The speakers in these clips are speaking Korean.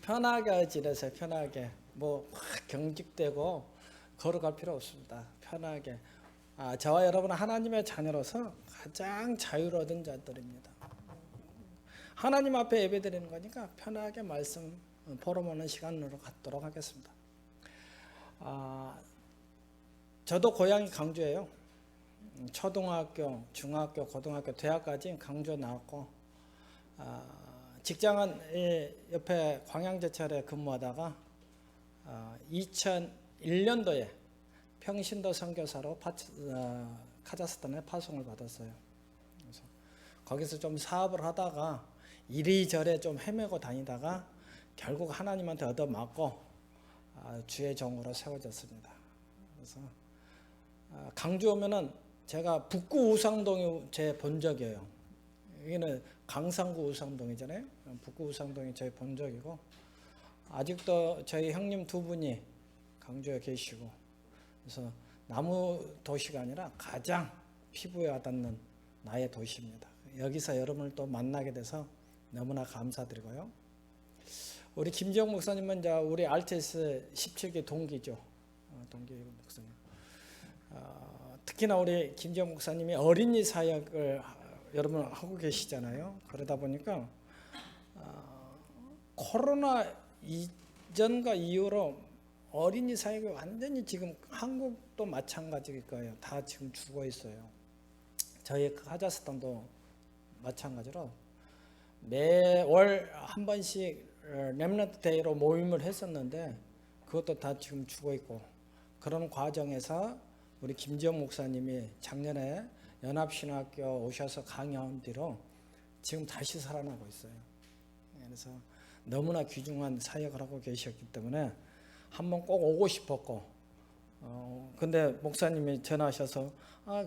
편하게 지내세요. 편하게. 뭐 확 경직되고 걸어갈 필요 없습니다. 편하게. 저와 여러분은 하나님의 자녀로서 가장 자유로운 자들입니다. 하나님 앞에 예배드리는 거니까 편하게 말씀 포럼하는 시간으로 갖도록 하겠습니다. 저도 고향이 강주예요. 초등학교, 중학교, 고등학교, 대학까지 강주에 나왔고 직장은 옆에 광양제철에 근무하다가 2001년도에 평신도 선교사로 카자흐스탄에 파송을 받았어요. 그래서 거기서 좀 사업을 하다가 이리저리 좀 헤매고 다니다가 결국 하나님한테 얻어맞고 주의 종으로 세워졌습니다. 그래서 강주 오면은 제가 북구 우상동이 제 본적이에요. 여기는 강상구 우상동이잖아요. 북구 우상동이 제 본적이고 아직도 저희 형님 두 분이 강주에 계시고 그래서 나무 도시가 아니라 가장 피부에 와닿는 나의 도시입니다. 여기서 여러분을 또 만나게 돼서 너무나 감사드리고요. 우리 김지영 목사님은 이제 우리 RTS 17기 동기죠. 동기 목사님. 특히나 우리 김지영 목사님이 어린이 사역을 여러분 하고 계시잖아요. 그러다 보니까 코로나 이전과 이후로 어린이 사역이 완전히 지금 한국도 마찬가지일 거예요. 다 지금 죽어 있어요. 저희 카자흐스탄도 마찬가지로 매월 한 번씩 렘넌트 데이로 모임을 했었는데 그것도 다 지금 죽어 있고 그런 과정에서 우리 김지영 목사님이 작년에 연합신학교 오셔서 강의한 뒤로 지금 다시 살아나고 있어요. 그래서 너무나 귀중한 사역을 하고 계셨기 때문에 한번 꼭 오고 싶었고 근데 목사님이 전화하셔서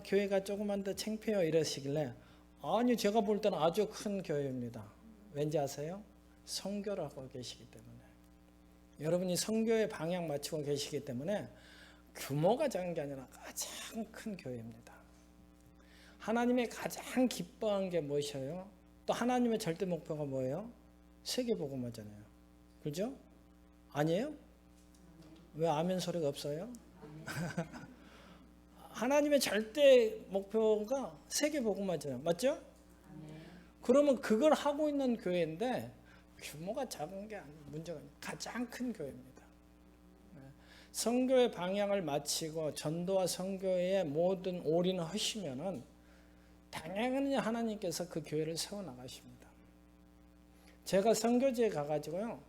교회가 조금만 더 창피해요 이러시길래 아니 제가 볼 때는 아주 큰 교회입니다. 왠지 아세요? 선교를 하고 계시기 때문에 여러분이 선교의 방향 맞추고 계시기 때문에 규모가 작은 게 아니라 가장 큰 교회입니다. 하나님의 가장 기뻐한 게 무엇이에요? 또 하나님의 절대 목표가 뭐예요? 세계복음화잖아요. 그렇죠? 아니에요? 왜 아멘 소리가 없어요? 하나님의 절대 목표가 세계복음화잖아요. 맞죠? 그러면 그걸 하고 있는 교회인데 규모가 작은 게 문제가 아니에요. 가장 큰 교회입니다. 선교의 방향을 마치고 전도와 선교에 모든 올인을 하시면은 당연히 하나님께서 그 교회를 세워나가십니다. 제가 선교지에 가가지고요.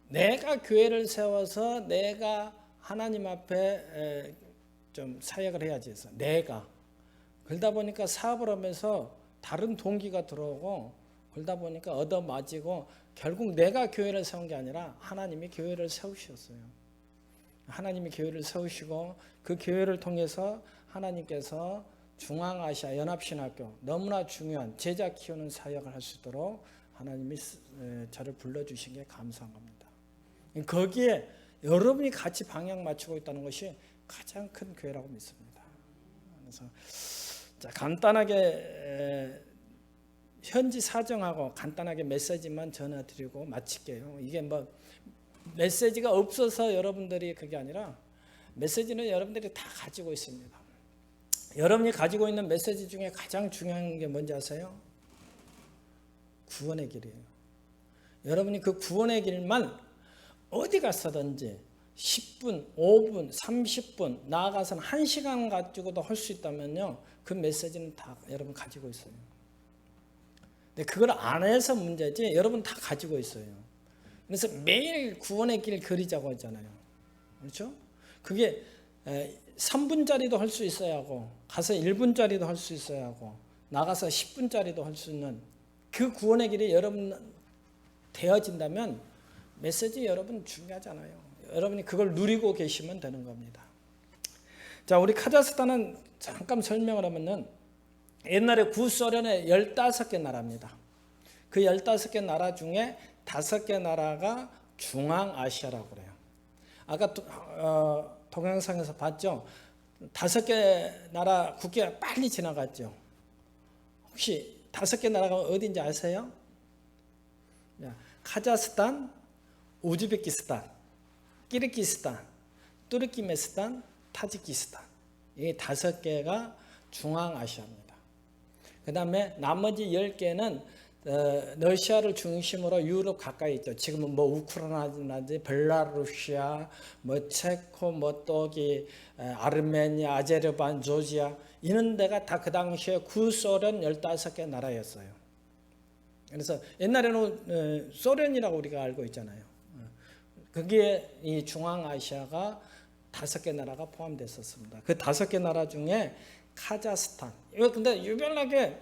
내가 교회를 세워서 내가 하나님 앞에 좀 사역을 해야지 해서 내가 그러다 보니까 사업을 하면서 다른 동기가 들어오고 그러다 보니까 얻어맞이고 결국 내가 교회를 세운 게 아니라 하나님이 교회를 세우셨어요. 하나님이 교회를 세우시고 그 교회를 통해서 하나님께서 중앙아시아 연합신학교 너무나 중요한 제자 키우는 사역을 할 수 있도록 하나님이 저를 불러주신 게 감사한 겁니다. 거기에 여러분이 같이 방향 맞추고 있다는 것이 가장 큰 교회라고 믿습니다. 그래서 자, 간단하게 현지 사정하고 간단하게 메시지만 전해드리고 마칠게요. 이게 뭐 메시지가 없어서 여러분들이 그게 아니라 메시지는 여러분들이 다 가지고 있습니다. 여러분이 가지고 있는 메시지 중에 가장 중요한 게 뭔지 아세요? 구원의 길이에요. 여러분이 그 구원의 길만 어디 가서든지 10분, 5분, 30분 나아가서는 1시간 가지고도 할 수 있다면요. 그 메시지는 다 여러분 가지고 있어요. 근데 그걸 안 해서 문제지 여러분 다 가지고 있어요. 그래서 매일 구원의 길 그리자고 하잖아요. 그렇죠? 그게 3분짜리도 할 수 있어야 하고 가서 1분짜리도 할 수 있어야 하고 나가서 10분짜리도 할 수 있는 그 구원의 길이 여러분 되어진다면 메시지 여러분 중요하잖아요. 여러분이 그걸 누리고 계시면 되는 겁니다. 자, 우리 카자흐스탄은 잠깐 설명을 하면은 옛날에 구소련의 15개 나라입니다. 그 15개 나라 중에 5개 나라가 중앙아시아라고 그래요. 아까 동영상에서 봤죠? 5개 나라 국기가 빨리 지나갔죠. 혹시 5개 나라가 어딘지 아세요? 카자흐스탄, 우즈베키스탄, 키르기스탄, 투르키메스탄, 타지키스탄 이 5개가 중앙아시아입니다. 그 다음에 나머지 10개는 러시아를 중심으로 유럽 가까이 있죠. 지금은 뭐 우크라이나라든지 벨라루시아, 뭐 체코, 뭐 또기 아르메니아, 아제르바이잔, 조지아 이런 데가 다 그 당시에 구소련 15개 나라였어요. 그래서 옛날에는 소련이라고 우리가 알고 있잖아요. 거기에 이 중앙아시아가 5개 나라가 포함됐었습니다. 그 5개 나라 중에 카자흐스탄. 이거 근데 유별나게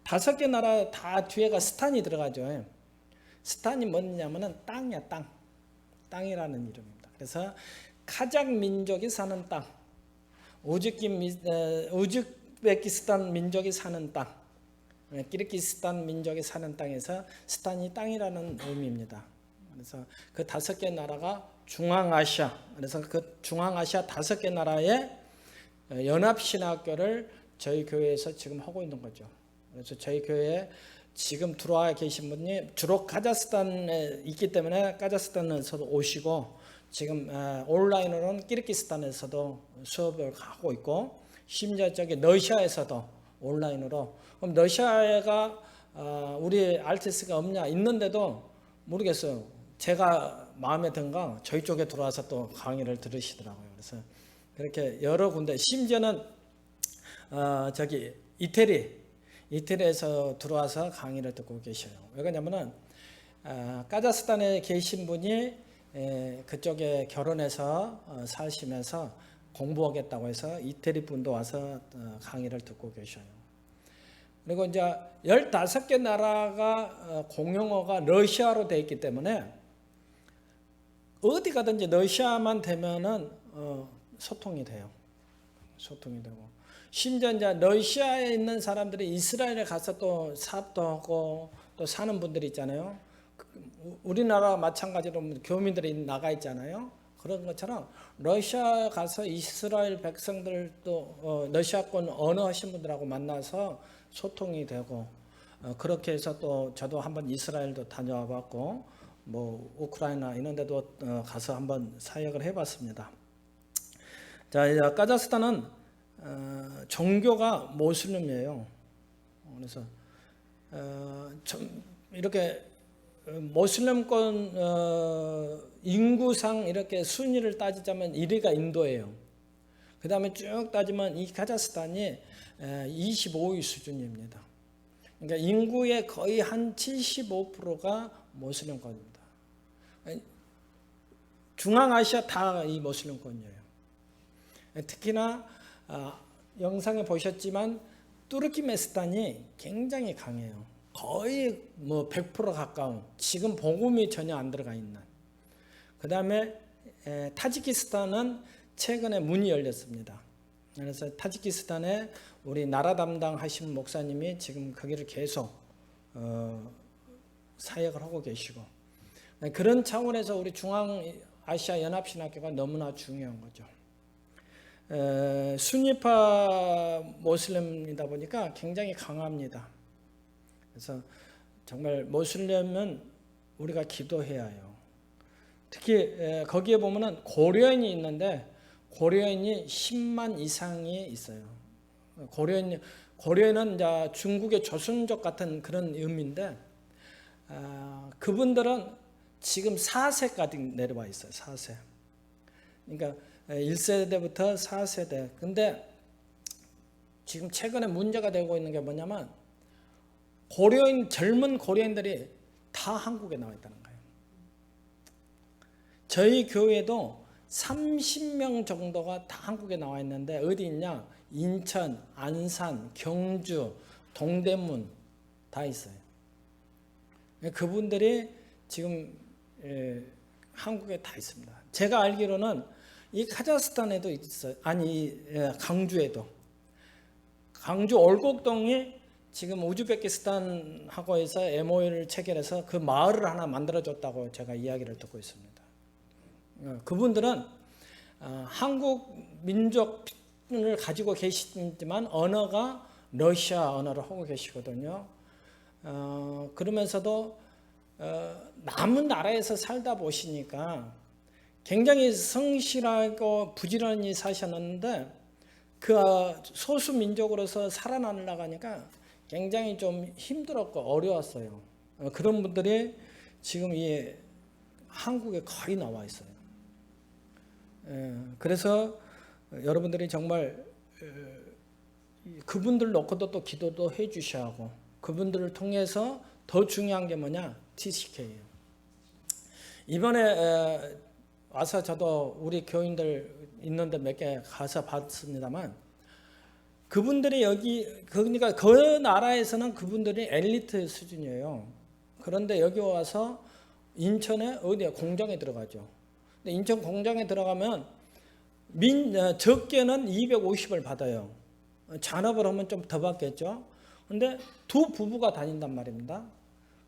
5개 나라 다 뒤에가 스탄이 들어가죠. 스탄이 뭐냐면은 땅이야, 땅. 땅이라는 이름입니다. 그래서 카자흐 민족이 사는 땅, 우즈베키스탄 민족이 사는 땅, 키르기스탄 민족이 사는 땅에서 스탄이 땅이라는 의미입니다. 그래서 그 5개 나라가 중앙아시아, 그래서 그 중앙아시아 5개 나라의 연합신학교를 저희 교회에서 지금 하고 있는 거죠. 그래서 저희 교회에 지금 들어와 계신 분이 주로 카자흐스탄에 있기 때문에 카자흐스탄에서도 오시고 지금 온라인으로는 키르기스탄에서도 수업을 하고 있고 심지어 저기 러시아에서도 온라인으로. 그럼 러시아가 우리 RTS가 없냐? 있는데도 모르겠어요. 제가 마음에 든가 저희 쪽에 들어와서 또 강의를 들으시더라고요. 그래서 그렇게 여러 군데 심지어는 저기 이태리에서 들어와서 강의를 듣고 계셔요. 왜 그러냐면은 카자흐스탄에 계신 분이 그쪽에 결혼해서 사시면서 공부하겠다고 해서 이태리 분도 와서 강의를 듣고 계셔요. 그리고 이제 15개 나라가 공용어가 러시아로 되어 있기 때문에 어디 가든지 러시아만 되면은 소통이 돼요. 소통이 되고 심지어 이제 러시아에 있는 사람들이 이스라엘에 가서 또 사업도 하고 또 사는 분들이 있잖아요. 우리나라와 마찬가지로 교민들이 나가 있잖아요. 그런 것처럼 러시아 가서 이스라엘 백성들도 러시아권 언어 하신 분들하고 만나서 소통이 되고 그렇게 해서 또 저도 한번 이스라엘도 다녀와 봤고 뭐 우크라이나 이런 데도 가서 한번 사역을 해봤습니다. 자, 카자흐스탄은 종교가 모슬림이에요. 그래서 이렇게 모슬림권 인구상 이렇게 순위를 따지자면 1위가 인도예요. 그 다음에 쭉 따지면 이 카자흐스탄이 25위 수준입니다. 그러니까 인구의 거의 한 75%가 모슬림권입니다. 중앙아시아 다 이 모슬림권이에요. 특히나 영상에 보셨지만 투르키메스탄이 굉장히 강해요. 거의 뭐 100% 가까운, 지금 복음이 전혀 안 들어가 있는. 그 다음에 타지키스탄은 최근에 문이 열렸습니다. 그래서 타지키스탄에 우리 나라 담당하신 목사님이 지금 거기를 계속 사역을 하고 계시고, 그런 차원에서 우리 중앙아시아 연합신학교가 너무나 중요한 거죠. 순위파 모슬림이다 보니까 굉장히 강합니다. 그래서 정말 모슬림은 우리가 기도해야 해요. 특히 거기에 보면은 고려인이 있는데 고려인이 10만 이상이 있어요. 고려인은 이제 중국의 조선족 같은 그런 의미인데 그분들은 지금 4세까지 내려와 있어요. 4세. 그러니까 1세대부터 4세대. 근데 지금 최근에 문제가 되고 있는 게 뭐냐면 젊은 고려인들이 다 한국에 나와 있다는 거예요. 저희 교회도 30명 정도가 다 한국에 나와 있는데 어디 있냐? 인천, 안산, 경주, 동대문 다 있어요. 그분들이 지금 한국에 다 있습니다. 제가 알기로는 이 카자흐스탄에도 있어요. 아니 강주에도. 강주 올곡동이 지금 우즈베키스탄하고 해서 MOU를 체결해서 그 마을을 하나 만들어줬다고 제가 이야기를 듣고 있습니다. 그분들은 한국 민족을 가지고 계시지만 언어가 러시아 언어를 하고 계시거든요. 그러면서도 남은 나라에서 살다 보시니까 굉장히 성실하고 부지런히 사셨는데 그 소수 민족으로서 살아나려고 하니까 굉장히 좀 힘들었고 어려웠어요. 그런 분들이 지금 이 한국에 거의 나와 있어요. 그래서 여러분들이 정말 그분들 놓고도 또 기도도 해 주셔야 하고 그분들을 통해서 더 중요한 게 뭐냐? TCK예요. 이번에 와서 저도 우리 교인들 있는데 몇 개 가서 봤습니다만 그분들이 그러니까 그 나라에서는 그분들이 엘리트 수준이에요. 그런데 여기 와서 인천에 어디야? 공장에 들어가죠. 근데 인천 공장에 들어가면 적게는 250을 받아요. 잔업을 하면 좀 더 받겠죠. 근데 두 부부가 다닌단 말입니다.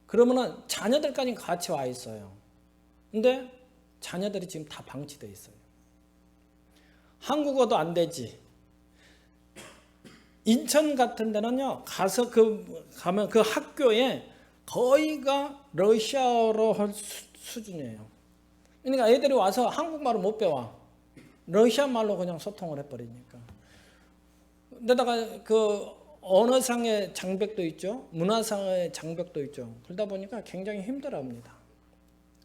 그러면은 자녀들까지 같이 와 있어요. 근데 자녀들이 지금 다 방치되어 있어요. 한국어도 안 되지. 인천 같은 데는요, 가면 그 학교에 거의가 러시아어로 할 수준이에요. 그러니까 애들이 와서 한국말을 못 배워. 러시아 말로 그냥 소통을 해버리니까. 게다가 그 언어상의 장벽도 있죠. 문화상의 장벽도 있죠. 그러다 보니까 굉장히 힘들어합니다.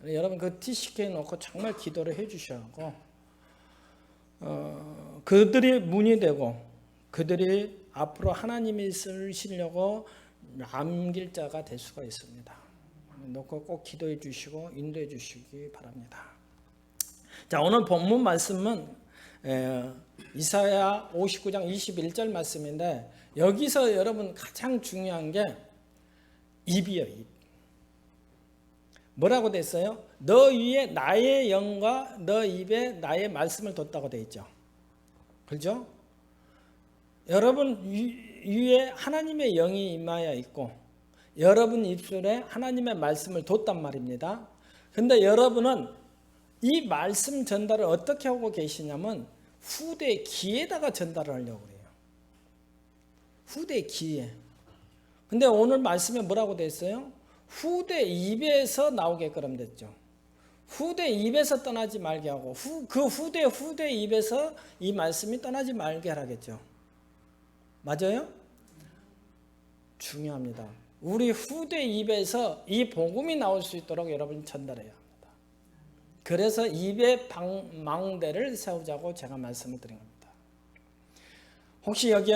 여러분 그 TCK 놓고 정말 기도를 해 주셔야 하고 그들이 문이 되고 그들이 앞으로 하나님이 쓰시려고 남길 자가 될 수가 있습니다. 놓고 꼭 기도해 주시고 인도해 주시기 바랍니다. 자, 오늘 본문 말씀은 이사야 59장 21절 말씀인데 여기서 여러분 가장 중요한 게 입이에요. 입. 뭐라고 돼 있어요? 너 위에 나의 영과 너 입에 나의 말씀을 뒀다고 돼 있죠. 그렇죠? 여러분 위에 하나님의 영이 임하여 있고 여러분 입술에 하나님의 말씀을 뒀단 말입니다. 근데 여러분은 이 말씀 전달을 어떻게 하고 계시냐면 후대의 기에다가 전달을 하려고 그래요. 후대의 기에. 근데 오늘 말씀에 뭐라고 돼 있어요? 후대 입에서 나오게끔 됐죠. 후대 입에서 떠나지 말게 하고 그 후대 입에서 이 말씀이 떠나지 말게 하라겠죠. 맞아요? 중요합니다. 우리 후대 입에서 이 복음이 나올 수 있도록 여러분이 전달해야 합니다. 그래서 입의 망대를 세우자고 제가 말씀을 드린 겁니다. 혹시 여기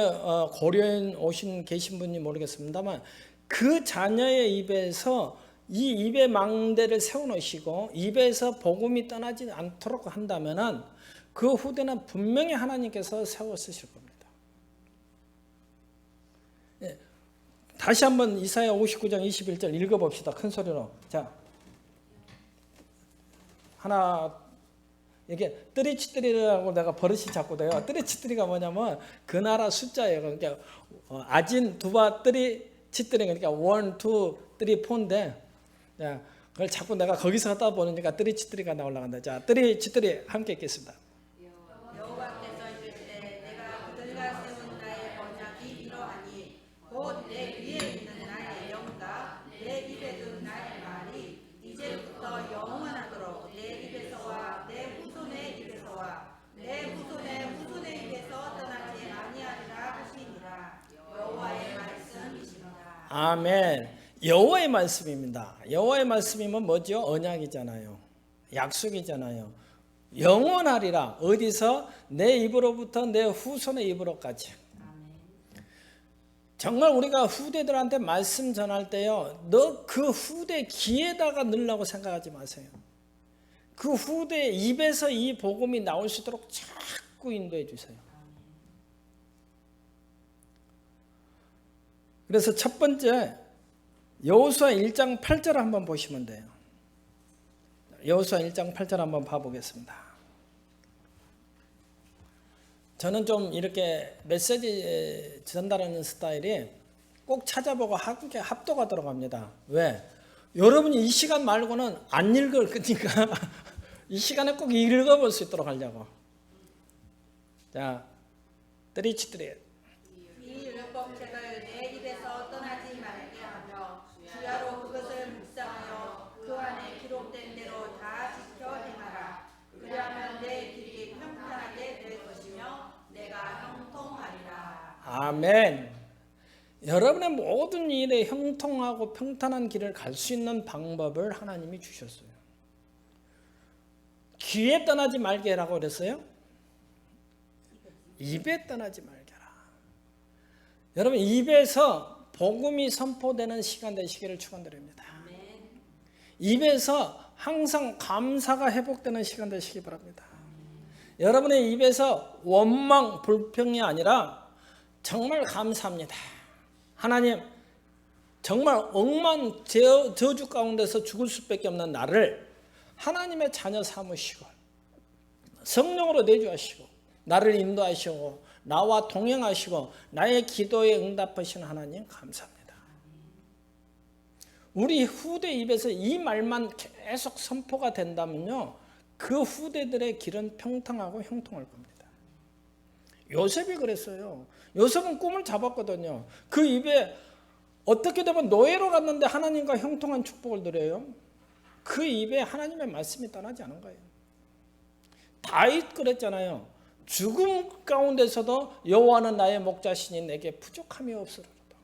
고려인 계신 분이 모르겠습니다만 그 자녀의 입에서 이 입의 망대를 세워놓으시고 입에서 복음이 떠나지 않도록 한다면 그 후대는 분명히 하나님께서 세워 쓰실 겁니다. 예. 다시 한번 이사야 59장 21절 읽어봅시다. 큰 소리로. 자, 하나, 이게 뜨리치뜨리라고 내가 버릇이 자꾸 돼요. 뜨리치뜨리가 뭐냐면 그 나라 숫자예요. 그러니까 아진, 두바, 뜨리치뜨리 그러니까 1, 2, 3, 4인데 자, 그걸 자꾸 내가 거기서 하다 보니까 뜨리치뜨리가 나오려고 한다. 자, 뜨리치뜨리 함께 읽겠습니다. 여호와께서 이르시되 내가 그들과 세운 나의 언약이 이러하니 곧 내 위에 있는 나의 영과 내 입에 둔 나의 말이 이제부터 영원하도록 내 입에서와 내 후손의 입에서와 내 후손의 후손의 입에서 떠나지 아니하리라 하시니라. 여호와의 말씀이시니라. 아멘. 여호와의 말씀입니다. 여호와의 말씀이면 뭐죠? 언약이잖아요. 약속이잖아요. 영원하리라. 어디서? 내 입으로부터 내 후손의 입으로까지. 정말 우리가 후대들한테 말씀 전할 때요, 너 그 후대 귀에다가 넣으려고 생각하지 마세요. 그 후대 입에서 이 복음이 나올 수 있도록 자꾸 인도해 주세요. 그래서 첫 번째 여호수아 1장 8절 한번 보시면 돼요. 여호수아 1장 8절 한번 봐보겠습니다. 저는 좀 이렇게 메시지 전달하는 스타일이 꼭 찾아보고 함께 합도가 들어갑니다. 왜? 여러분이 이 시간 말고는 안 읽을 거니까 이 시간에 꼭 읽어볼 수 있도록 하려고. 자, 뜨리치뜨리. 이 율법책을 내 입에서 떠나지 말게 하며 주야로 그것을 묵상하여 아멘. 여러분의 모든 일에 형통하고 평탄한 길을 갈 수 있는 방법을 하나님이 주셨어요. 귀에 떠나지 말게 라고 그랬어요? 입에 떠나지 말게 라. 여러분 입에서 복음이 선포되는 시간 되시기를 축원드립니다. 입에서 항상 감사가 회복되는 시간 되시기 바랍니다. 여러분의 입에서 원망, 불평이 아니라 정말 감사합니다. 하나님, 정말 억만 저주 가운데서 죽을 수밖에 없는 나를 하나님의 자녀 삼으시고 성령으로 내주하시고 나를 인도하시고 나와 동행하시고 나의 기도에 응답하시는 하나님 감사합니다. 우리 후대 입에서 이 말만 계속 선포가 된다면요, 그 후대들의 길은 평탄하고 형통할 겁니다. 요셉이 그랬어요. 요셉은 꿈을 잡았거든요. 그 입에 어떻게 되면 노예로 갔는데 하나님과 형통한 축복을 드려요. 그 입에 하나님의 말씀이 떠나지 않은 거예요. 다윗 그랬잖아요. 죽음 가운데서도 여호와는 나의 목자시니 내게 부족함이 없으리로다.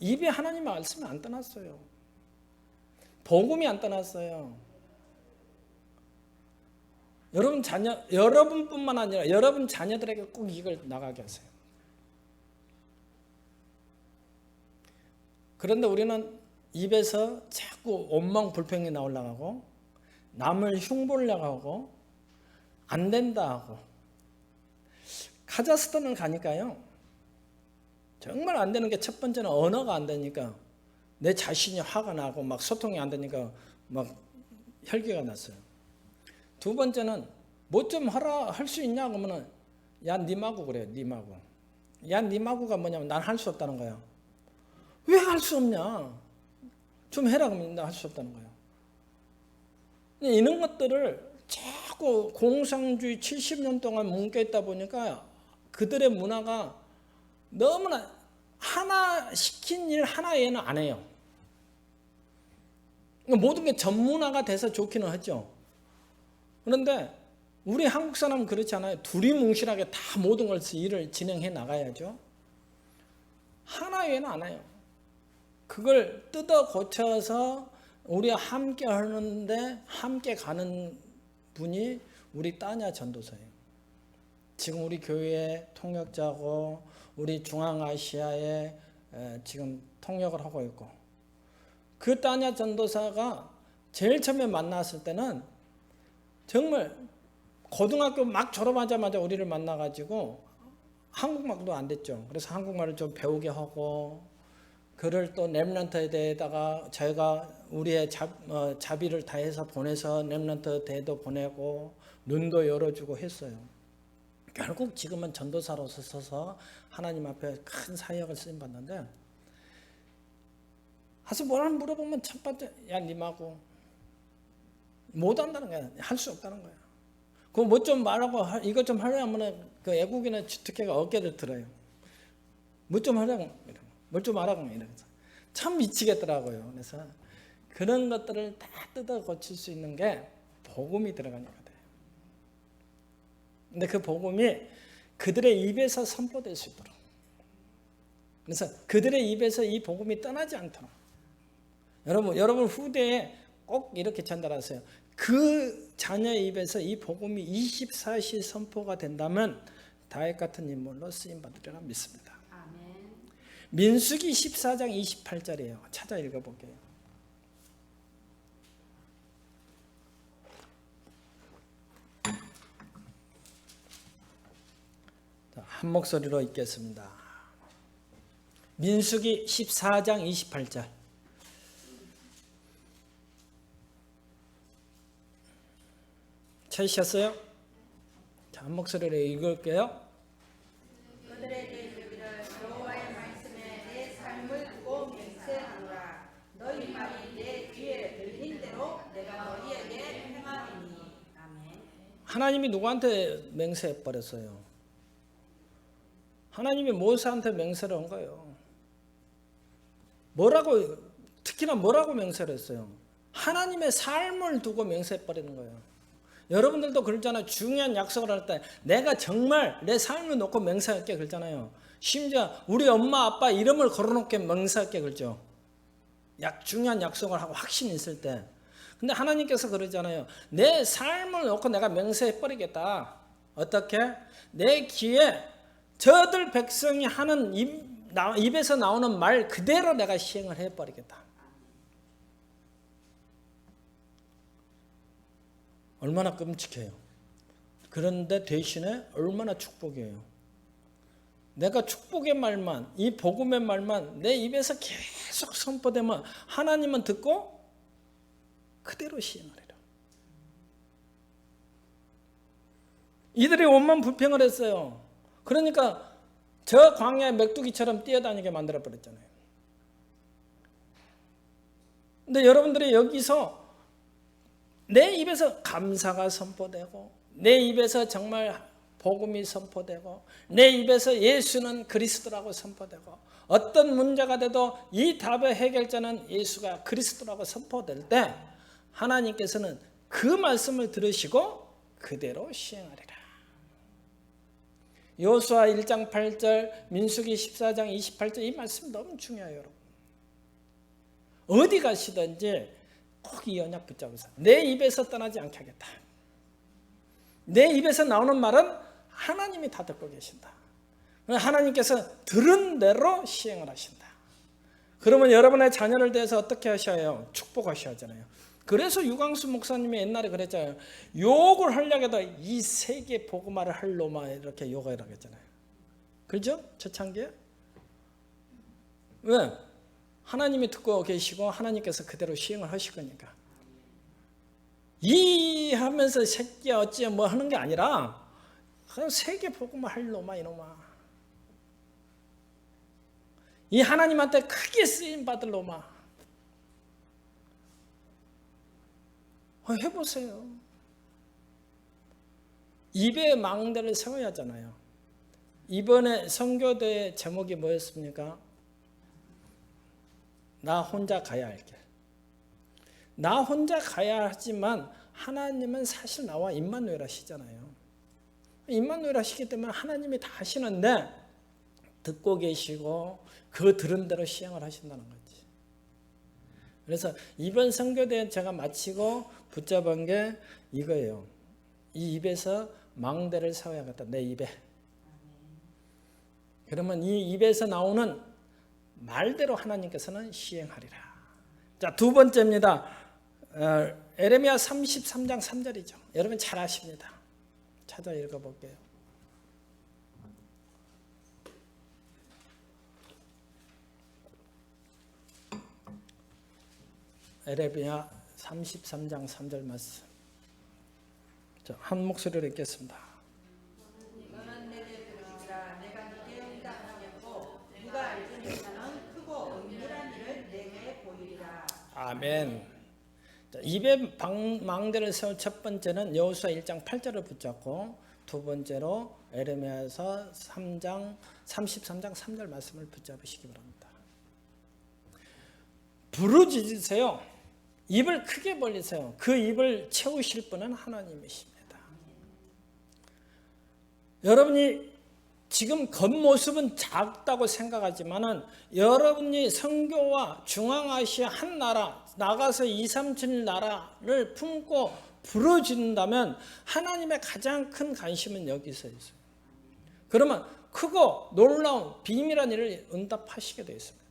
입에 하나님의 말씀이 안 떠났어요. 복음이 안 떠났어요. 여러분뿐만 아니라 여러분 자녀들에게 꼭 이걸 나가게 하세요. 그런데 우리는 입에서 자꾸 원망 불평이 나오려고 하고 남을 흉보려고 하고 안 된다 하고. 카자흐스탄을 가니까요, 정말 안 되는 게 첫 번째는 언어가 안 되니까 내 자신이 화가 나고 막 소통이 안 되니까 막 혈기가 났어요. 두 번째는 뭐 좀 하라 할 수 있냐 그러면은 야 니마구 그래요. 니마구. 야 니마구가 뭐냐면 난 할 수 없다는 거야. 왜 할 수 없냐? 좀 해라 그러면 나 할 수 없다는 거야. 이런 것들을 자꾸 공상주의 70년 동안 뭉개있다 보니까 그들의 문화가 너무나 하나 시킨 일 하나 외에는 안 해요. 모든 게 전문화가 돼서 좋기는 하죠. 그런데 우리 한국 사람은 그렇지 않아요. 두리뭉실하게 다 모든 걸 일을 진행해 나가야죠. 하나 외에는 안 해요. 그걸 뜯어 고쳐서 우리가 함께 하는데 함께 가는 분이 우리 따냐 전도사예요. 지금 우리 교회의 통역자고 우리 중앙아시아에 지금 통역을 하고 있고, 그 따냐 전도사가 제일 처음에 만났을 때는 정말 고등학교 막 졸업하자마자 우리를 만나가지고 한국말도 안 됐죠. 그래서 한국말을 좀 배우게 하고 그를 또 렘넌트 대회에다가 저희가 우리의 자비를 다해서 보내서 렘넌트 대회도 보내고 눈도 열어주고 했어요. 결국 지금은 전도사로서 서서 하나님 앞에 큰 사역을 쓰임받는데, 가서 뭐라 물어보면 첫 번째 야 님하고 못한다는 거야. 할 수 없다는 거야. 그 뭐 좀 말하고 이것 좀 하려면 그 애국인의 주특혜가 어깨를 들어요. 뭐 좀 하라고 뭘 좀 하라고 이러면서 참 미치겠더라고요. 그래서 그런 것들을 다 뜯어 고칠 수 있는 게 복음이 들어가니까 돼요. 근데 그 복음이 그들의 입에서 선포될 수 있도록, 그래서 그들의 입에서 이 복음이 떠나지 않도록 여러분 후대에 꼭 이렇게 전달하세요. 그 자녀의 입에서 이 복음이 24시 선포가 된다면 다윗 같은 인물로 쓰임받으리라 믿습니다. 아멘. 민수기 14장 28절이에요. 찾아 읽어볼게요. 한 목소리로 읽겠습니다. 민수기 14장 28절. 찾으셨어요? 자, 한 목소리로 읽을게요. 그들에게 이르기를 여호와의 말씀에 내 삶을 두고 맹세하노라. 너희 말이 내 귀에 들린 대로 내가 너희에게 행하리니. 아멘. 하나님이 누구한테 맹세해 버렸어요? 하나님이 모세한테 맹세를 한 거예요. 특히나 뭐라고 맹세를 했어요? 하나님의 삶을 두고 맹세해 버리는 거예요. 여러분들도 그러잖아요. 중요한 약속을 할 때 내가 정말 내 삶을 놓고 맹세할게 그러잖아요. 심지어 우리 엄마 아빠 이름을 걸어놓게 맹세하게 그러죠. 중요한 약속을 하고 확신이 있을 때. 근데 하나님께서 그러잖아요. 내 삶을 놓고 내가 맹세해버리겠다. 어떻게? 내 귀에 저들 백성이 하는 입에서 나오는 말 그대로 내가 시행을 해버리겠다. 얼마나 끔찍해요. 그런데 대신에 얼마나 축복이에요. 내가 축복의 말만, 이 복음의 말만 내 입에서 계속 선포되면 하나님은 듣고 그대로 시행하리라. 이들이 온만 불평을 했어요. 그러니까 저 광야의 메뚜기처럼 뛰어다니게 만들어버렸잖아요. 근데 여러분들이 여기서 내 입에서 감사가 선포되고 내 입에서 정말 복음이 선포되고 내 입에서 예수는 그리스도라고 선포되고 어떤 문제가 돼도 이 답의 해결자는 예수가 그리스도라고 선포될 때 하나님께서는 그 말씀을 들으시고 그대로 시행하리라. 여호수아 1장 8절, 민수기 14장 28절 이 말씀 너무 중요해요. 여러분. 어디 가시든지 꼭 이 언약 붙잡으세요. 내 입에서 떠나지 않게 하겠다. 내 입에서 나오는 말은 하나님이 다 듣고 계신다. 하나님께서 들은 대로 시행을 하신다. 그러면 여러분의 자녀를 대해서 어떻게 하셔요? 축복하셔야 하잖아요. 그래서 유광수 목사님이 옛날에 그랬잖아요. 욕을 하려고 해도 이 세계 복음화를 할 놈아 이렇게 욕을 하라고 했잖아요. 그렇죠? 초창기에? 왜? 하나님이 듣고 계시고 하나님께서 그대로 시행을 하실 거니까. 이 하면서 새끼야 어찌야 뭐 하는 게 아니라 그냥 세계 복음화 할 놈아 이놈아. 이 하나님한테 크게 쓰임 받을 놈아. 해보세요. 입에 망대를 세워야 하잖아요. 이번에 선교대의 제목이 뭐였습니까? 나 혼자 가야 할 길. 나 혼자 가야 하지만 하나님은 사실 나와 임마누엘 하시잖아요. 임마누엘 하시기 때문에 하나님이 다 하시는데 듣고 계시고 그 들은 대로 시행을 하신다는 거지. 그래서 이번 선교대 제가 마치고 붙잡은 게 이거예요. 이 입에서 망대를 세워야겠다. 내 입에. 그러면 이 입에서 나오는 말대로 하나님께서는 시행하리라. 자, 두 번째입니다. 에레미야 33장 3절이죠. 여러분 잘 아십니다. 찾아 읽어볼게요. 에레미야 33장 3절 말씀. 자, 한 목소리로 읽겠습니다. 너는 내게 부르시라. 내가 네게 응답하겠고 네가 알지 못하는 크고 은밀한 일을 내게 보이리라. 아멘. 자, 입에 망대를 세울 첫 번째는 여호수아 1장 8절을 붙잡고 두 번째로 에레미야서 33장 3절 말씀을 붙잡으시기 바랍니다. 부르짖으세요. 입을 크게 벌리세요. 그 입을 채우실 분은 하나님이십니다. 여러분이 지금 겉모습은 작다고 생각하지만은 여러분이 선교와 중앙아시아 한 나라 나가서 2, 3천 나라를 품고 부르짖는다면 하나님의 가장 큰 관심은 여기서 있어요. 그러면 크고 놀라운 비밀한 일을 응답하시게 되어 있습니다.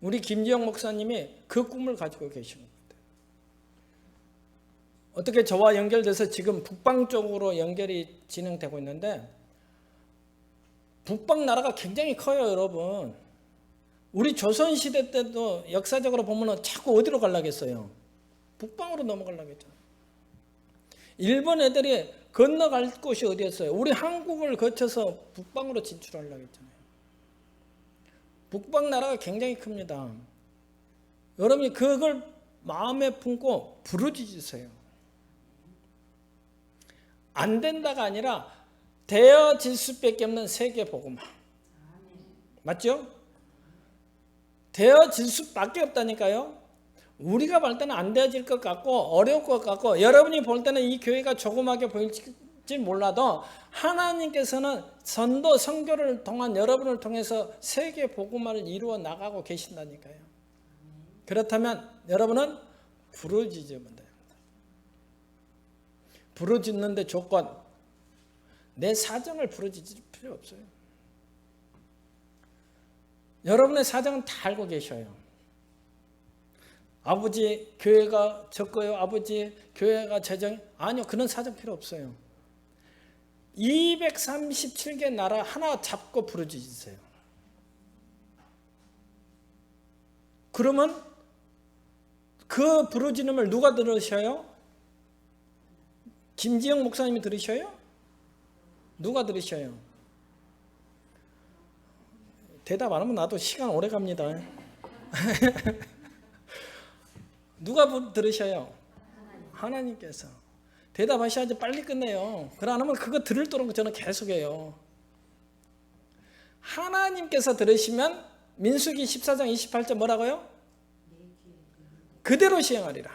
우리 김지영 목사님이 그 꿈을 가지고 계시는 거예요. 어떻게 저와 연결돼서 지금 북방 쪽으로 연결이 진행되고 있는데 북방 나라가 굉장히 커요, 여러분. 우리 조선시대 때도 역사적으로 보면 자꾸 어디로 가려겠어요? 북방으로 넘어가려고 했잖아요. 일본 애들이 건너갈 곳이 어디였어요? 우리 한국을 거쳐서 북방으로 진출하려고 했잖아요. 북방 나라가 굉장히 큽니다. 여러분이 그걸 마음에 품고 부르짖으세요. 안 된다가 아니라 되어질 수밖에 없는 세계 복음화. 맞죠? 되어질 수밖에 없다니까요. 우리가 볼 때는 안 되어질 것 같고 어려울 것 같고 여러분이 볼 때는 이 교회가 조그맣게 보일지 몰라도 하나님께서는 전도 선교를 통한 여러분을 통해서 세계 복음화를 이루어 나가고 계신다니까요. 그렇다면 여러분은 부르짖으면 됩니다. 부르짖는데 조건, 내 사정을 부르짖을 필요 없어요. 여러분의 사정은 다 알고 계셔요. 아버지 교회가 적고요. 아버지 교회가 재정이 아니요. 그런 사정 필요 없어요. 237개 나라 하나 잡고 부르짖으세요. 그러면 그 부르짖음을 누가 들으셔요? 김지영 목사님이 들으셔요? 누가 들으셔요? 대답 안 하면 나도 시간 오래 갑니다. 누가 들으셔요? 하나님께서. 대답하셔야지 빨리 끝내요. 그러 안 하면 그거 들을도록 저는 계속해요. 하나님께서 들으시면 민수기 14장 28절 뭐라고요? 그대로 시행하리라.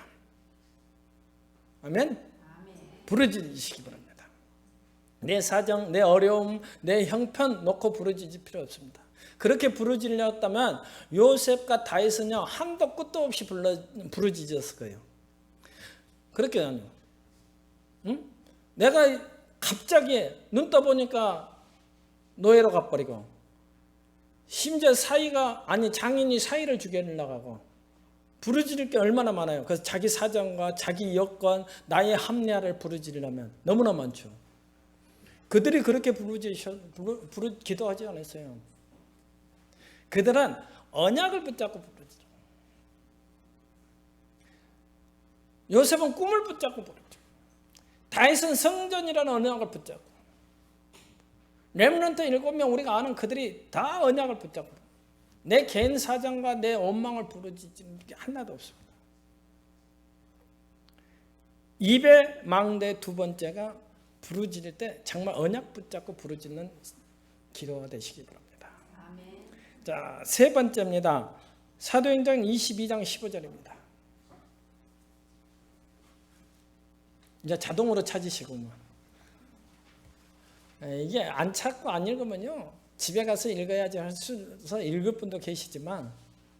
아멘? 부르짖으시기 바랍니다. 내 사정, 내 어려움, 내 형편 놓고 부르짖을 필요 없습니다. 그렇게 부르짖렸다면 요셉과 다윗은요 한도 끝도 없이 부르짖었을 거예요. 그렇게 아니요. 응? 내가 갑자기 눈 떠보니까 노예로 가버리고 심지어 장인이 사위를 죽여내려고 하고 부르짖을 게 얼마나 많아요. 그래서 자기 사정과 자기 여건, 나의 합리화를 부르짖으려면 너무나 많죠. 그들이 그렇게 기도하지 않았어요. 그들은 언약을 붙잡고 부르짖어. 요셉은 꿈을 붙잡고 부르짖어. 다윗은 성전이라는 언약을 붙잡고. 렘넌트 7명 우리가 아는 그들이 다 언약을 붙잡고. 내 개인 사정과 내 원망을 부르짖는 게 하나도 없습니다. 입의 망대 두 번째가 부르짖을 때 정말 언약 붙잡고 부르짖는 기도가 되시기 바랍니다. 아멘. 자, 세 번째입니다. 사도행전 22장 15절입니다. 이제 자동으로 찾으시고 이게 안 찾고 안 읽으면요 집에 가서 읽어야지 해서 읽을 분도 계시지만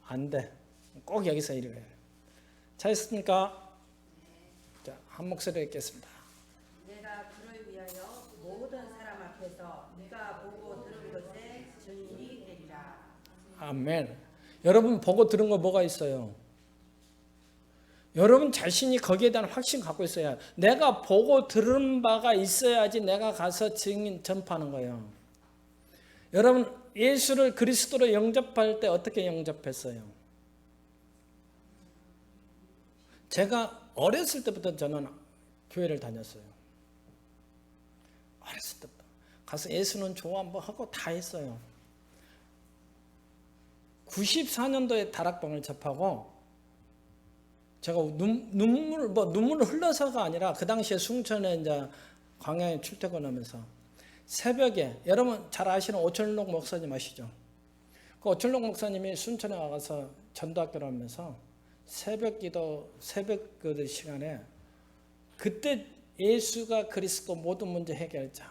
안 돼. 꼭 여기서 읽어요. 찾았습니까? 자, 한 목소리로 읽겠습니다. 내가 그를 위하여 모든 사람 앞에서 네가 보고 들은 것의 증인이 되리라. 아멘. 여러분 보고 들은 거 뭐가 있어요? 여러분 자신이 거기에 대한 확신 갖고 있어야 내가 보고 들은 바가 있어야지 내가 가서 증인 전파하는 거예요. 여러분 예수를 그리스도로 영접할 때 어떻게 영접했어요? 제가 어렸을 때부터 저는 교회를 다녔어요. 어렸을 때부터 가서 예수는 좋아 뭐 하고 다 했어요. 94년도에 다락방을 접하고 제가 눈물을 흘러서가 아니라 그 당시에 숭천에 이제 광야에 출퇴근하면서 새벽에 여러분 잘 아시는 오철록 목사님 아시죠? 그 오철록 목사님이 순천에 와서 전도학교를 하면서 새벽 그 시간에 그때 예수가 그리스도 모든 문제 해결자.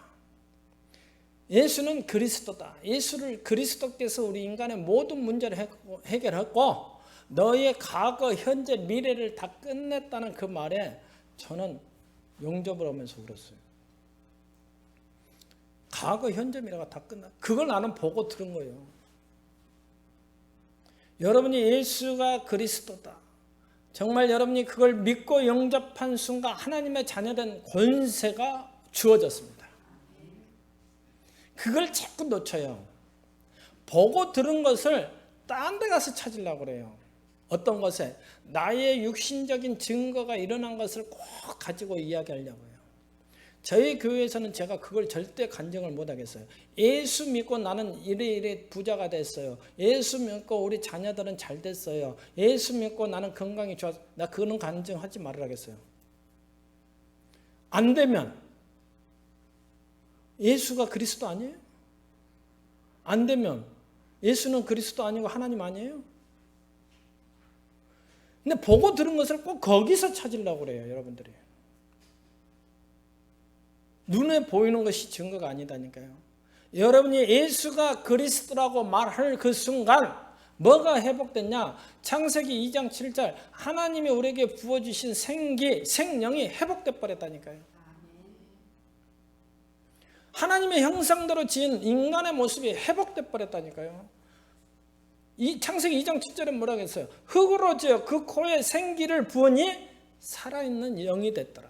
예수는 그리스도다. 예수를 그리스도께서 우리 인간의 모든 문제를 해결했고 너의 과거, 현재, 미래를 다 끝냈다는 그 말에 저는 영접을 하면서 울었어요. 과거, 현재, 미래가 다 끝나. 그걸 나는 보고 들은 거예요. 여러분이 예수가 그리스도다. 정말 여러분이 그걸 믿고 영접한 순간 하나님의 자녀된 권세가 주어졌습니다. 그걸 자꾸 놓쳐요. 보고 들은 것을 딴 데 가서 찾으려고 그래요. 어떤 것에 나의 육신적인 증거가 일어난 것을 꼭 가지고 이야기하려고요. 저희 교회에서는 제가 그걸 절대 간증을 못 하겠어요. 예수 믿고 나는 이래 부자가 됐어요. 예수 믿고 우리 자녀들은 잘 됐어요. 예수 믿고 나는 건강이 좋아서 나 그거는 간증하지 말으라겠어요. 안 되면 예수가 그리스도 아니에요? 안 되면 예수는 그리스도 아니고 하나님 아니에요? 근데 보고 들은 것을 꼭 거기서 찾으려고 그래요, 여러분들이. 눈에 보이는 것이 증거가 아니다니까요. 여러분이 예수가 그리스도라고 말할 그 순간 뭐가 회복됐냐? 창세기 2장 7절 하나님이 우리에게 부어주신 생명이 회복돼 버렸다니까요. 하나님의 형상대로 지은 인간의 모습이 회복돼 버렸다니까요. 이 창세기 2장 7절에 뭐라고 했어요? 흙으로 지어 그 코에 생기를 부으니 살아있는 영이 됐더라.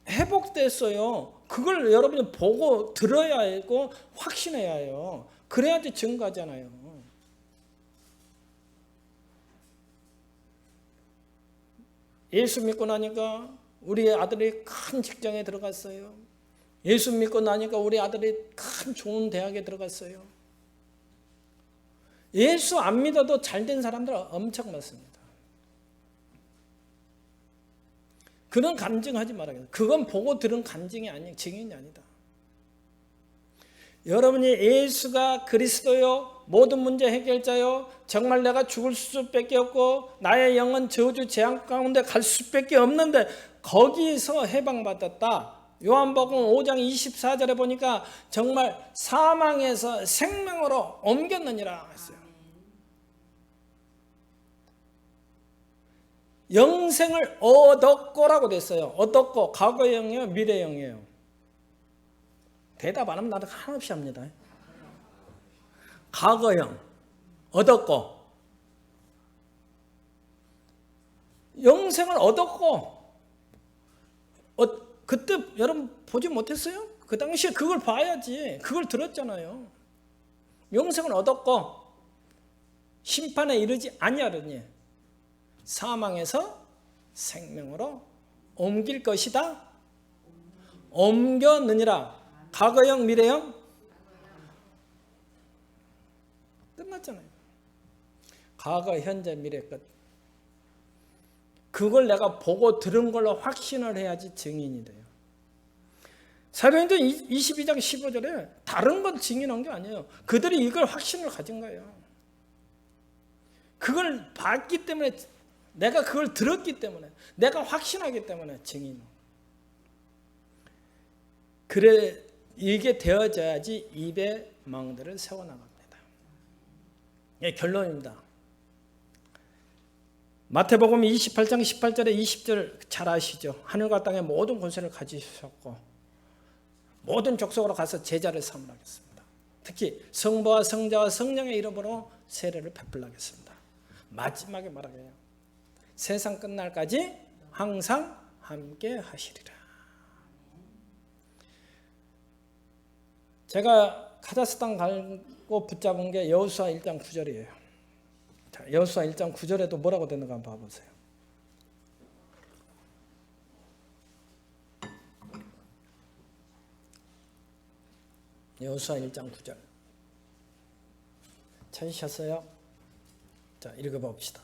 회복됐어요. 그걸 여러분이 보고 들어야 하고 확신해야 해요. 그래야지 증거하잖아요. 예수 믿고 나니까 우리 아들이 큰 직장에 들어갔어요. 예수 믿고 나니까 우리 아들이 큰 좋은 대학에 들어갔어요. 예수 안 믿어도 잘된 사람들 엄청 많습니다. 그런 간증하지 말아요. 그건 보고 들은 간증이 아니, 증인이 아니다. 여러분이 예수가 그리스도요, 모든 문제 해결자요, 정말 내가 죽을 수밖에 없고 나의 영은 저주 재앙 가운데 갈 수밖에 없는데 거기서 해방받았다. 요한복음 5장 24절에 보니까 정말 사망에서 생명으로 옮겼느니라 했어요. 영생을 얻었고라고 됐어요. 얻었고 과거형이에요, 미래형이에요. 대답 안 하면 나도 한없이 합니다. 과거형 얻었고 영생을 얻었고 그때 여러분 보지 못했어요? 그 당시에 그걸 봐야지. 그걸 들었잖아요. 영생을 얻었고 심판에 이르지 아니하려니 사망에서 생명으로 옮길 것이다. 옮겼느니라. 과거형, 미래형? 끝났잖아요. 과거, 현재, 미래 끝. 그걸 내가 보고 들은 걸로 확신을 해야지 증인이 돼요. 사도행전 22장 15절에 다른 건 증인한 게 아니에요. 그들이 이걸 확신을 가진 거예요. 그걸 봤기 때문에, 내가 그걸 들었기 때문에, 내가 확신하기 때문에 증인. 그래, 이게 되어져야지 입의 망대를 세워나갑니다. 예, 결론입니다. 마태복음 28장 18절에 20절 잘 아시죠? 하늘과 땅의 모든 권세를 가지셨고 모든 족속으로 가서 제자를 삼으라겠습니다. 특히 성부와 성자와 성령의 이름으로 세례를 베풀라겠습니다. 마지막에 말하게요. 세상 끝날까지 항상 함께 하시리라. 제가 카자흐스탄 가고 붙잡은 게 여호수아 1장 9절이에요. 자, 여호수아 1장 9절에도 뭐라고 되는가 한번 봐보세요. 여호수아 1장 9절 찾으셨어요? 자, 읽어봅시다.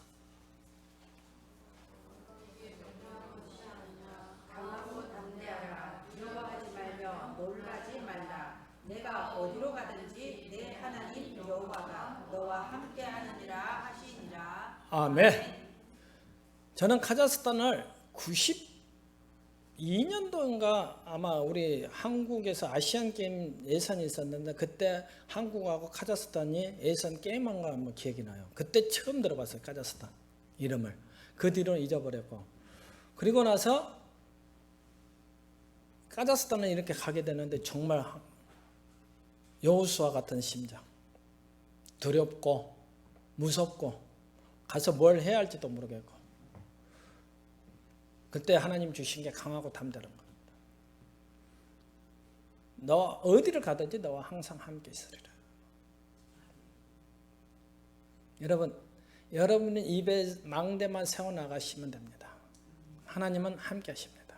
강하고 담대하라. 두려워하지 말며 놀라지 말라. 내가 어디로 가든지 내 하나님 여호와가 너와 함께 하느니라 하시니라. 아멘. 저는 카자흐스탄을 92년도인가 아마 우리 한국에서 아시안 게임 예선이 있었는데 그때 한국하고 카자흐스탄이 예선 게임한 거 한번 기억이 나요. 그때 처음 들어봤어요. 카자흐스탄 이름을. 그 뒤로는 잊어버렸고. 그리고 나서 카자흐스탄은 이렇게 가게 되는데 정말 여호수아 같은 심장. 두렵고 무섭고 가서 뭘 해야 할지도 모르겠고 그때 하나님 주신 게 강하고 담대한 겁니다. 너 어디를 가든지 너와 항상 함께 있으리라. 여러분, 여러분은 입에 망대만 세워나가시면 됩니다. 하나님은 함께 하십니다.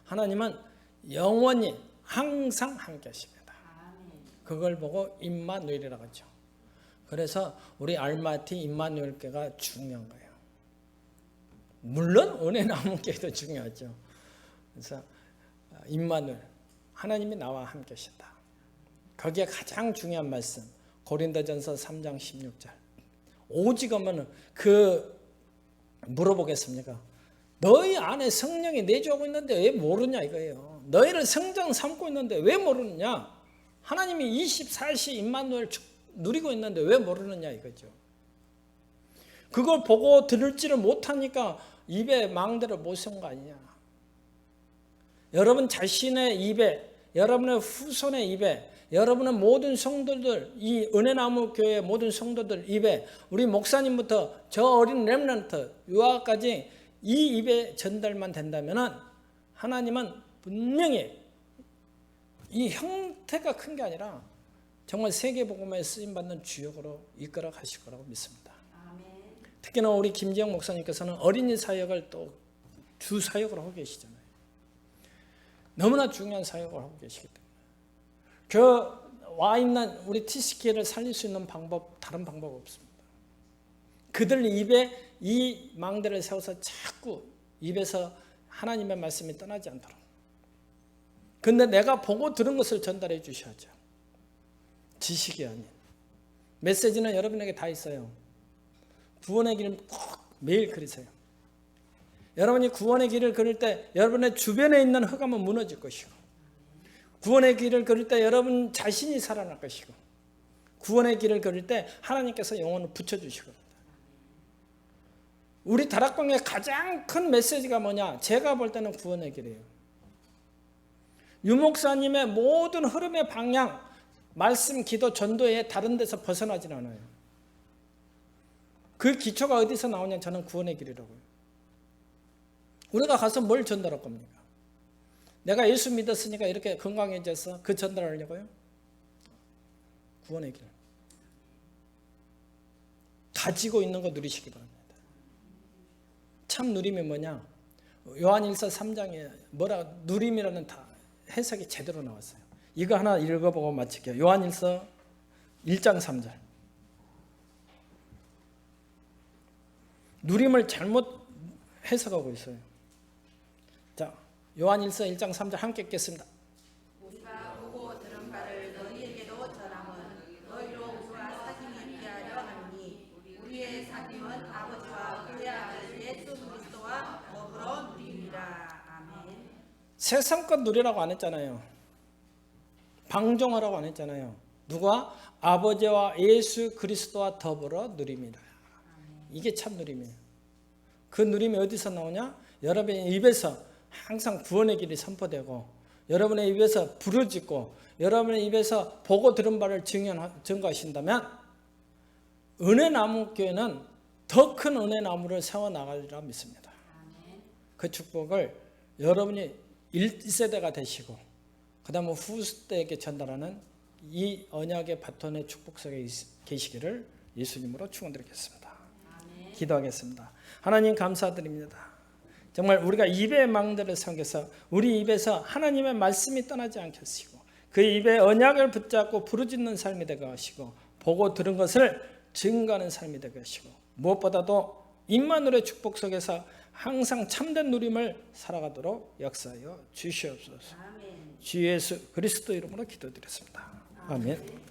하나님은 영원히 항상 함께 하십니다. 그걸 보고 임마누엘이라고 하죠. 그래서 우리 알마티 임마누엘교가 중요한 거예요. 물론 은혜 나무교회도 중요하죠. 그래서 임마누엘 하나님이 나와 함께 하신다. 거기에 가장 중요한 말씀 고린도전서 3장 16절 오직 하면 그 물어보겠습니까? 너희 안에 성령이 내주하고 있는데 왜 모르냐 이거예요. 너희를 성장 삼고 있는데 왜 모르느냐. 하나님이 24시 임마누엘 누리고 있는데 왜 모르느냐 이거죠. 그걸 보고 들을지를 못하니까 입에 망대를 못 세운 거 아니냐. 여러분 자신의 입에, 여러분의 후손의 입에, 여러분의 모든 성도들, 이 은혜나무 교회 모든 성도들 입에, 우리 목사님부터 저 어린 렘넌트 유아까지 이 입에 전달만 된다면 하나님은 분명히 이 형태가 큰 게 아니라 정말 세계복음에 쓰임받는 주역으로 이끌어 가실 거라고 믿습니다. 특히나 우리 김지영 목사님께서는 어린이 사역을 또 주 사역으로 하고 계시잖아요. 너무나 중요한 사역을 하고 계시기 때문에 와 있는 우리 TCK를 살릴 수 있는 방법, 다른 방법 없습니다. 그들 입에 이 망대를 세워서 자꾸 입에서 하나님의 말씀이 떠나지 않도록. 근데 내가 보고 들은 것을 전달해 주셔야죠. 지식이 아닌. 메시지는 여러분에게 다 있어요. 구원의 길을 꼭 매일 그리세요. 여러분이 구원의 길을 걸을 때 여러분의 주변에 있는 흑암은 무너질 것이고, 구원의 길을 걸을 때 여러분 자신이 살아날 것이고, 구원의 길을 걸을 때 하나님께서 영혼을 붙여주실 겁니다. 우리 다락방의 가장 큰 메시지가 뭐냐? 제가 볼 때는 구원의 길이에요. 유목사님의 모든 흐름의 방향, 말씀, 기도, 전도에 다른 데서 벗어나진 않아요. 그 기초가 어디서 나오냐? 저는 구원의 길이라고요. 우리가 가서 뭘 전달할 겁니까? 내가 예수 믿었으니까 이렇게 건강해져서 그 전달하려고요? 구원의 길. 가지고 있는 거 누리시기 바랍니다. 참 누림이 뭐냐? 요한일서 3장에 뭐라 누림이라는 다 해석이 제대로 나왔어요. 이거 하나 읽어보고 마칠게요. 요한일서 1장 3절. 누림을 잘못 해석하고 있어요. 자, 요한일서 1장 3절 함께 읽겠습니다. 우리가 보고 들은 바를 너희에게도 전함은 너희로 우리와 사귐이 있게 하려 하니 우리의 사귐은 아버지와 그의 아들 예수 그리스도와 더불어 누림이라. 아멘. 세상 것 누리라고 안 했잖아요. 방종하라고 안 했잖아요. 누가? 아버지와 예수 그리스도와 더불어 누림이라. 이게 참 누림이에요. 그 누림이 어디서 나오냐? 여러분의 입에서 항상 구원의 길이 선포되고, 여러분의 입에서 부르짖고, 여러분의 입에서 보고 들은 바를 증거하신다면 은혜나무 교회는 더 큰 은혜나무를 세워나가리라 믿습니다. 그 축복을 여러분이 1세대가 되시고 그 다음에 후세대에게 전달하는 이 언약의 바톤의 축복 속에 계시기를 예수님으로 축원드리겠습니다. 기도하겠습니다. 하나님 감사드립니다. 정말 우리가 입의 망대를 삼겨서 우리 입에서 하나님의 말씀이 떠나지 않게 하시고 그 입에 언약을 붙잡고 부르짖는 삶이 되게 하시고 보고 들은 것을 증거하는 삶이 되게 하시고 무엇보다도 임마누엘의 축복 속에서 항상 참된 누림을 살아가도록 역사하여 주시옵소서. 주 예수 그리스도 이름으로 기도드렸습니다. 아멘.